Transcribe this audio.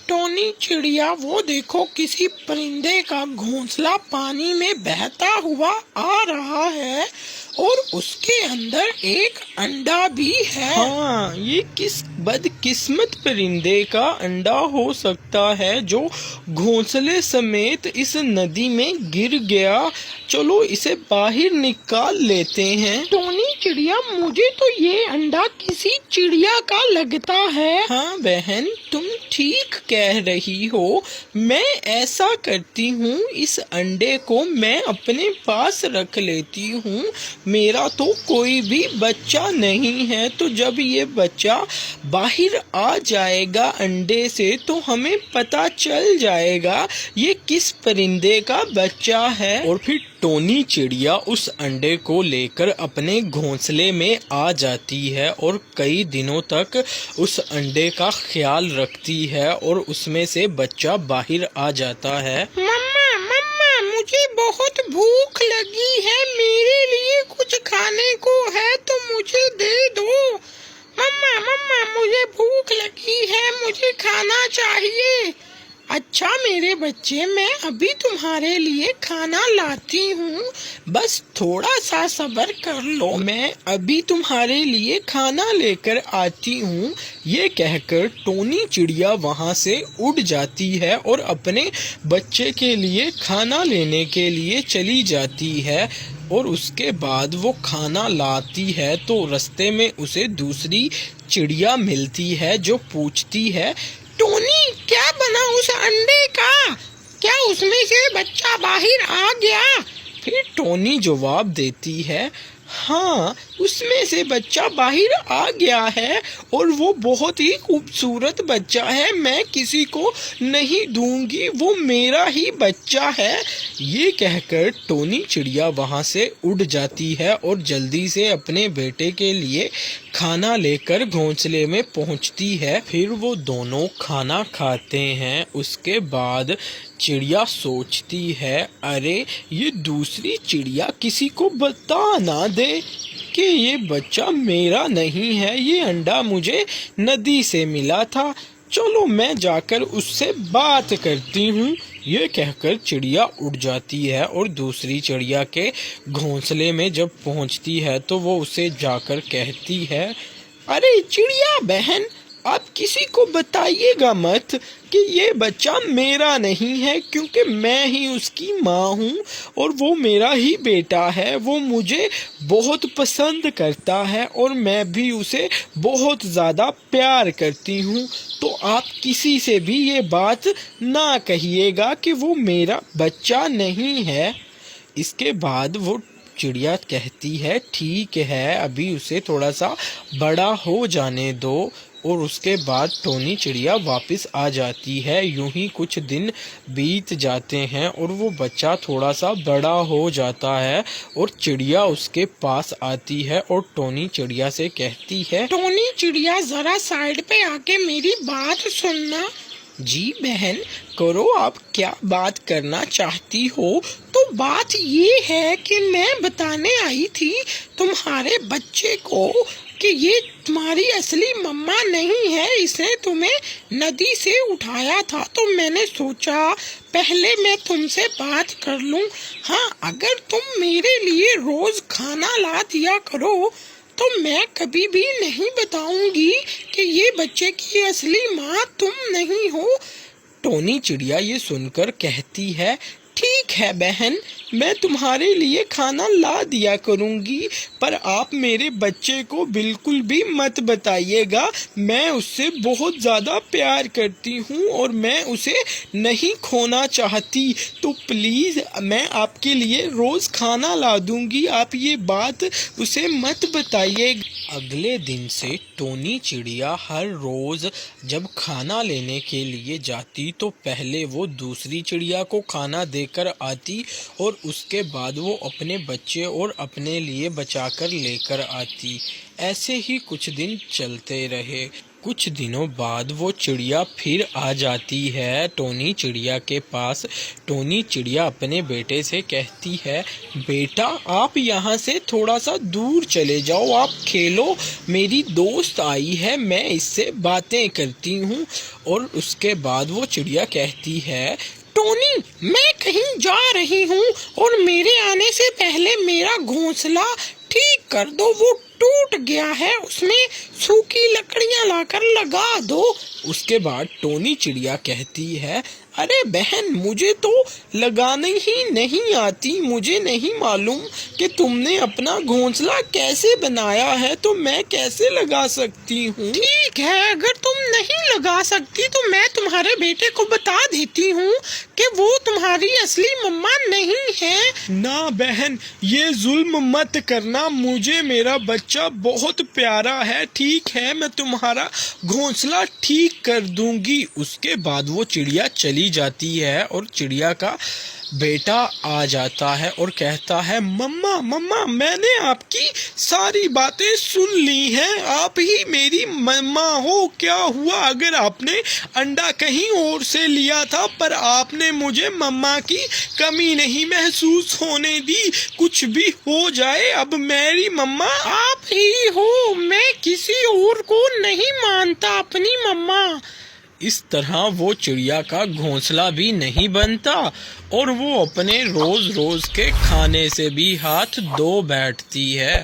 Tony चिड़िया, वो देखो किसी परिंदे का घोंसला पानी में बहता हुआ आ रहा है और उसके अंदर एक अंडा भी है। हाँ, ये किस बदकिस्मत परिंदे का अंडा हो सकता है जो घोंसले समेत इस नदी में गिर गया। चलो इसे बाहर निकाल लेते हैं। टोनी चिड़िया, मुझे तो ये अंडा किसी चिड़िया का लगता है। हाँ बहन, तुम ठीक कह रही हो। मैं ऐसा करती हूँ, इस अंडे को मैं अपने पास रख लेती हूँ। मेरा तो कोई भी बच्चा नहीं है, तो जब ये बच्चा बाहर आ जाएगा अंडे से तो हमें पता चल जाएगा ये किस परिंदे का बच्चा है। और फिर टोनी चिड़िया उस अंडे को लेकर अपने घोंसले में आ जाती है और कई दिनों तक उस अंडे का ख्याल रखती है और उसमें से बच्चा बाहर आ जाता है। मम्मा मम्मा, मुझे बहुत भूख लगी है, मेरे लिए कुछ खाने को है तो मुझे दे दो। मम्मा मम्मा, मुझे भूख लगी है, मुझे खाना चाहिए। अच्छा मेरे बच्चे, मैं अभी तुम्हारे लिए खाना लाती हूँ, बस थोड़ा सा सब्र कर लो। मैं अभी तुम्हारे लिए खाना लेकर आती हूँ। ये कहकर टोनी चिड़िया वहाँ से उड़ जाती है और अपने बच्चे के लिए खाना लेने के लिए चली जाती है। और उसके बाद वो खाना लाती है तो रास्ते में उसे दूसरी चिड़िया मिलती है जो पूछती है, टोनी, क्या बना उस अंडे का? क्या उसमें से बच्चा बाहर आ गया? फिर टोनी जवाब देती है, हाँ, उसमें से बच्चा बाहर आ गया है और वो बहुत ही खूबसूरत बच्चा है। मैं किसी को नहीं दूंगी, वो मेरा ही बच्चा है। ये कहकर टोनी चिड़िया वहाँ से उड़ जाती है और जल्दी से अपने बेटे के लिए खाना लेकर घोंसले में पहुँचती है। फिर वो दोनों खाना खाते हैं। उसके बाद चिड़िया सोचती है, अरे ये दूसरी चिड़िया किसी को बता ना दे कि ये बच्चा मेरा नहीं है, ये अंडा मुझे नदी से मिला था। चलो मैं जाकर उससे बात करती हूँ। ये कहकर चिड़िया उड़ जाती है और दूसरी चिड़िया के घोंसले में जब पहुँचती है तो वो उसे जाकर कहती है, अरे चिड़िया बहन, आप किसी को बताइएगा मत कि ये बच्चा मेरा नहीं है, क्योंकि मैं ही उसकी माँ हूँ और वो मेरा ही बेटा है। वो मुझे बहुत पसंद करता है और मैं भी उसे बहुत ज़्यादा प्यार करती हूँ। तो आप किसी से भी ये बात ना कहिएगा कि वो मेरा बच्चा नहीं है। इसके बाद वो चिड़िया कहती है, ठीक है, अभी उसे थोड़ा सा बड़ा हो जाने दो। और उसके बाद टोनी चिड़िया वापस आ जाती है। यूं ही कुछ दिन बीत जाते हैं और वो बच्चा थोड़ा सा बड़ा हो जाता है और चिड़िया उसके पास आती है और टोनी चिड़िया से कहती है, टोनी चिड़िया, जरा साइड पे आके मेरी बात सुनना। जी बहन, करो, आप क्या बात करना चाहती हो? तो बात ये है कि मैं बताने आई थी तुम्हारे बच्चे को कि ये तुम्हारी असली मम्मा नहीं है, इसने तुम्हें नदी से उठाया था। तो मैंने सोचा पहले मैं तुमसे बात कर लूं। हाँ, अगर तुम मेरे लिए रोज खाना ला दिया करो तो मैं कभी भी नहीं बताऊंगी कि ये बच्चे की असली माँ तुम नहीं हो। टोनी चिड़िया ये सुनकर कहती है, ठीक है बहन, मैं तुम्हारे लिए खाना ला दिया करूंगी, पर आप मेरे बच्चे को बिल्कुल भी मत बताइएगा। मैं उससे बहुत ज़्यादा प्यार करती हूँ और मैं उसे नहीं खोना चाहती। तो प्लीज़ मैं आपके लिए रोज़ खाना ला दूंगी, आप ये बात उसे मत बताइएगा। अगले दिन से टोनी चिड़िया हर रोज़ जब खाना लेने के लिए जाती तो पहले वो दूसरी चिड़िया को खाना देकर आती और उसके बाद वो अपने बच्चे और अपने लिए बचाकर लेकर आती। ऐसे ही कुछ दिन चलते रहे कुछ दिनों बाद वो चिड़िया फिर आ जाती है टोनी चिड़िया के पास। टोनी चिड़िया अपने बेटे से कहती है, बेटा आप यहाँ से थोड़ा सा दूर चले जाओ, आप खेलो, मेरी दोस्त आई है, मैं इससे बातें करती हूँ। और उसके बाद वो चिड़िया कहती है, टोनी मैं कहीं जा रही हूँ और मेरे आने से पहले मेरा घोंसला ठीक कर दो, वो टूट गया है, उसमें सूखी लकड़ियाँ लाकर लगा दो। उसके बाद टोनी चिड़िया कहती है, अरे बहन मुझे तो लगाने ही नहीं आती, मुझे नहीं मालूम कि तुमने अपना घोंसला कैसे बनाया है, तो मैं कैसे लगा सकती हूँ। ठीक है, अगर तुम नहीं लगा सकती तो मैं तुम्हारे बेटे को बता देती हूँ कि वो तुम्हारी असली मम्मा नहीं है। ना बहन, ये जुल्म मत करना, मुझे मेरा बच्चा बहुत प्यारा है। ठीक है, मैं तुम्हारा घोंसला ठीक कर दूंगी। उसके बाद वो चिड़िया चली जाती है और चिड़िया का बेटा आ जाता है और कहता है, मम्मा मम्मा मैंने आपकी सारी बातें सुन ली हैं, आप ही मेरी मम्मा हो। क्या हुआ अगर आपने अंडा कहीं और से लिया था, पर आपने मुझे मम्मा की कमी नहीं महसूस होने दी। कुछ भी हो जाए, अब मेरी मम्मा आप ही हो, मैं किसी और को नहीं मानता अपनी मम्मा। इस तरह वो चिड़िया का घोंसला भी नहीं बनता और वो अपने रोज रोज के खाने से भी हाथ धो बैठती है।